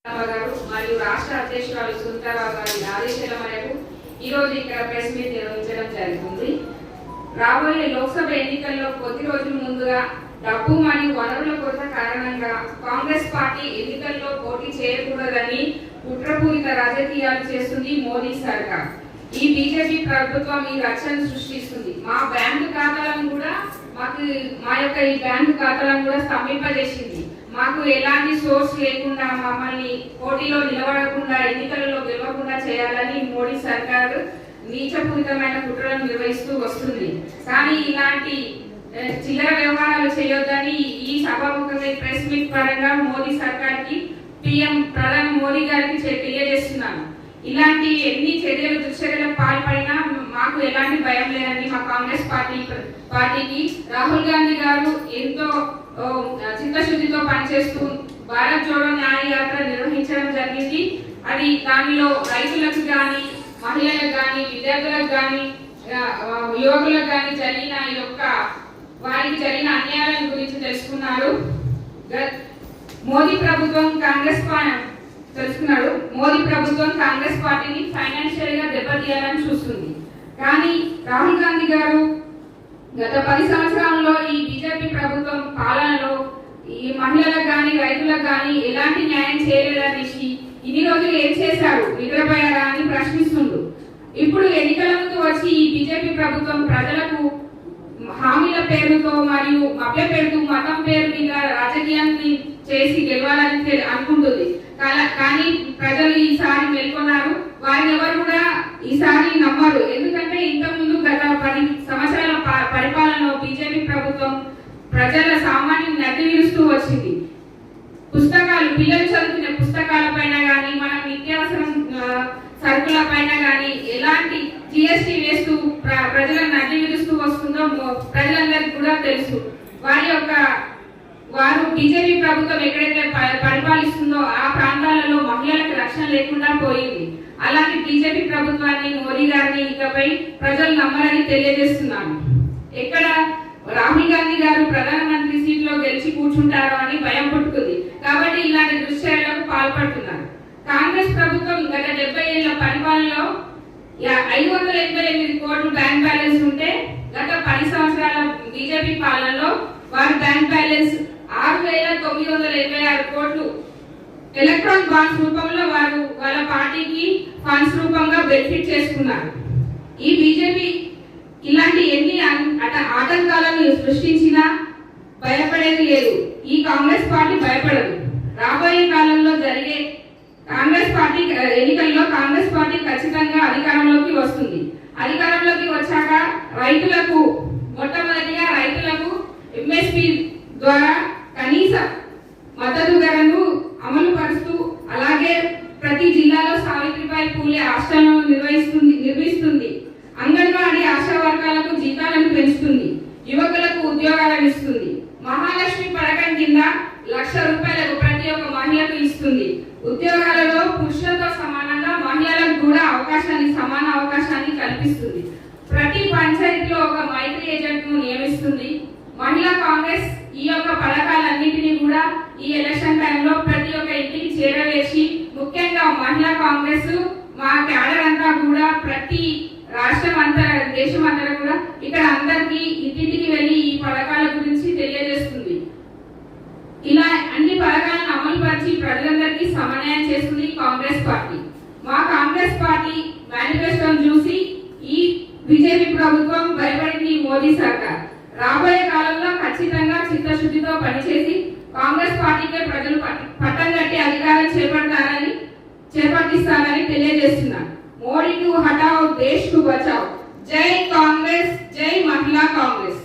గారు మరియు రాష్ట్ర అధ్యక్షురాలు సునీతారావు గారి ఆదేశాల మేరకు ఈ రోజు ఇక్కడ ప్రెస్ మీట్ నిర్వహించడం జరుగుతుంది. రాబోయే లోక్సభ ఎన్నికల్లో కొద్ది రోజుల ముందుగా డబ్బు మరియు వనరుల కొరత కారణంగా కాంగ్రెస్ పార్టీ ఎన్నికల్లో పోటీ చేయకూడదని కుట్రపూరిత రాజకీయాలు చేస్తుంది మోదీ సర్కార్. ఈ బీజేపీ ప్రభుత్వం ఈ రక్షణ సృష్టిస్తుంది. మా యొక్క ఈ బ్యాంకు ఖాతాలను కూడా స్తంభింపజేసింది. మాకు ఎలాంటి సోర్స్ లేకుండా మమ్మల్ని పోటీలో నిలబడకుండా ఎన్నికలలో గెలవకుండా చేయాలని మోడీ సర్కార్ నీచపూరితమైన కుట్రలను నిర్వహిస్తూ వస్తుంది. కానీ ఇలాంటి చిల్లర వ్యవహారాలు చేయొద్దని ఈ సభాముఖంగా ప్రెస్ మీట్ పరంగా మోదీ సర్కార్ కి ప్రధాని మోదీ గారికి తెలియజేస్తున్నాను. ఇలాంటి ఎన్ని దుశ్చర్యలకు పాల్పడినా మాకు ఎలాంటి భయం లేదని మా కాంగ్రెస్ పార్టీకి రాహుల్ గాంధీ గారు ఎంతో చిత్తశుద్ధితో పనిచేస్తూ భారత్ జోడో న్యాయ యాత్ర నిర్వహించడం జరిగింది. అది దానిలో రైతులకు కానీ, మహిళలకు కానీ, విద్యార్థులకు కానీ, యువకులకు కానీ వారికి జరిగిన అన్యాయాల గురించి తెలుసుకున్నారు. మోదీ ప్రభుత్వం కాంగ్రెస్ పార్టీని ఫైనాన్షియల్ గా దెబ్బతీయాలని చూస్తుంది. కానీ రాహుల్ గాంధీ గారు గత 10 సంవత్సరాల్లో ఈ బీజేపీ ప్రభుత్వం పాలనలో ఈ మహిళలకు కానీ, రైతులకు కానీ ఎలాంటి న్యాయం చేయలేదనేసి ఇన్ని రోజులు ఏం చేశారు, నిద్రపోయారా అని ప్రశ్నిస్తుండ్రు. ఇప్పుడు ఎన్నికల ముందు వచ్చి ఈ బీజేపీ ప్రభుత్వం ప్రజలకు హామీల పేరుతో మరియు మభ్య పేరుతో మతం పేరు మీద రాజకీయాన్ని చేసి గెలవాలని అనుకుంటుంది. కానీ ప్రజలు ఈసారి మేల్కొన్నారు. వారిని ఎవరు కూడా ఈసారి నమ్మరు. ఎందుకంటే ఇంతకుముందు గత 10 సంవత్సరాల పరిపాలనలో బీజేపీ ప్రభుత్వం ప్రజల సామాన్యం నడ్డి విరుస్తూ వచ్చింది. పిల్లలు చదువుకునే పుస్తకాల పైన కానీ, మన నిత్యావసరం సరుకుల పైన కానీ ఎలాంటి జిఎస్టీ వేస్తూ ప్రజలను నడ్డి విరుస్తూ వస్తుందో ప్రజలందరికీ కూడా తెలుసు. వారు బీజేపీ ప్రభుత్వం ఎక్కడైతే పరిపాలిస్తుందో ఆ ప్రాంతాలలో మహిళలకు రక్షణ లేకుండా పోయింది. అలాంటి బీజేపీ ప్రభుత్వాన్ని, మోడీ గారిని ఇకపై ప్రజలు నమ్మరని తెలియజేస్తున్నాను. ఎక్కడ రాహుల్ గాంధీ గారు ప్రధానమంత్రి సీట్లో గెలిచి కూర్చుంటారో అని భయం పుట్టుకుంది. కాబట్టి ఇలాంటి దుశ్చర్యలకు పాల్పడుతున్నారు. కాంగ్రెస్ ప్రభుత్వం గత 70 ఏళ్ల పరిపాలనలో 588 కోట్లు బ్యాంక్ బ్యాలెన్స్ ఉంటే గత 10 సంవత్సరాల బీజేపీ పాలనలో వారి బ్యాంక్ బ్యాలెన్స్ 6,926 కోట్లు ఎలక్ట్రానిక్ బాండ్స్ రూపంలో వాళ్ళ పార్టీకి ఫండ్స్ రూపంగా బెనిఫిట్ చేసుకున్నారు. ఈ బీజేపీ ఇలాంటి ఎన్ని ఆటంకాలను సృష్టించినా భయపడేది లేదు. ఈ కాంగ్రెస్ పార్టీ భయపడదు. రాబోయే కాలంలో జరిగే కాంగ్రెస్ పార్టీ ఎన్నికల్లో కాంగ్రెస్ పార్టీ ఖచ్చితంగా అధికారంలోకి వస్తుంది. అధికారంలోకి వచ్చాక మొట్టమొదటిగా రైతులకు ఎంఎస్పి ద్వారా కనీస మద్దతు ధరను అమలు పరుస్తూ, అలాగే ప్రతి జిల్లాలో సావిత్రిబాయి పూలే హాస్టళ్లను నిర్మిస్తుంది. అంగన్వాడీ ఆశా వర్గాలకు జీతాలను పెంచుతుంది. యువకులకు ఉద్యోగాలను ఇస్తుంది. మహాలక్ష్మి పథకం కింద ₹1,00,000 ప్రతి ఒక్క మహిళకు ఇస్తుంది. ఉద్యోగాలలో పురుషులతో సమానంగా మహిళలకు కూడా సమాన అవకాశాన్ని కల్పిస్తుంది. ప్రతి పంచాయతీలో ఒక మైత్రి ఏజెంట్ ను నియమిస్తుంది. మహిళా కాంగ్రెస్ ఈ యొక్క పథకాలన్నింటినీ కూడా ఈ ఎలక్షన్ టైంలో ప్రతి ఒక్క ఇంటికి చేరవేసి, ముఖ్యంగా మహిళా కాంగ్రెస్ మా క్యాడర్ అంతా కూడా ప్రతి రాష్ట్రం అంతా, దేశం అంతా కూడా ఇక్కడ అందరికీ ఇంటింటికి వెళ్ళి ఈ పథకాల గురించి తెలియజేస్తుంది. ఇలా అన్ని పథకాలను అమలు పరిచి ప్రజలందరికీ సమన్వయం చేస్తుంది కాంగ్రెస్ పార్టీ. మా కాంగ్రెస్ పార్టీ మేనిఫెస్టోను చూసి ఈ బీజేపీ ప్రభుత్వం భయపడింది. మోదీ సర్కార్ రాబోయే కాలంలో ఖచ్చితంగా చిత్తశుద్ధితో పనిచేసి కాంగ్రెస్ పార్టీకే ప్రజలు పట్టం కట్టి అధికారం చేపట్టిస్తారని తెలియజేస్తున్నారు. మోడీ కు హటాओ, దేశ్ కు బచాओ. జై కాంగ్రెస్, జై మహిళా కాంగ్రెస్.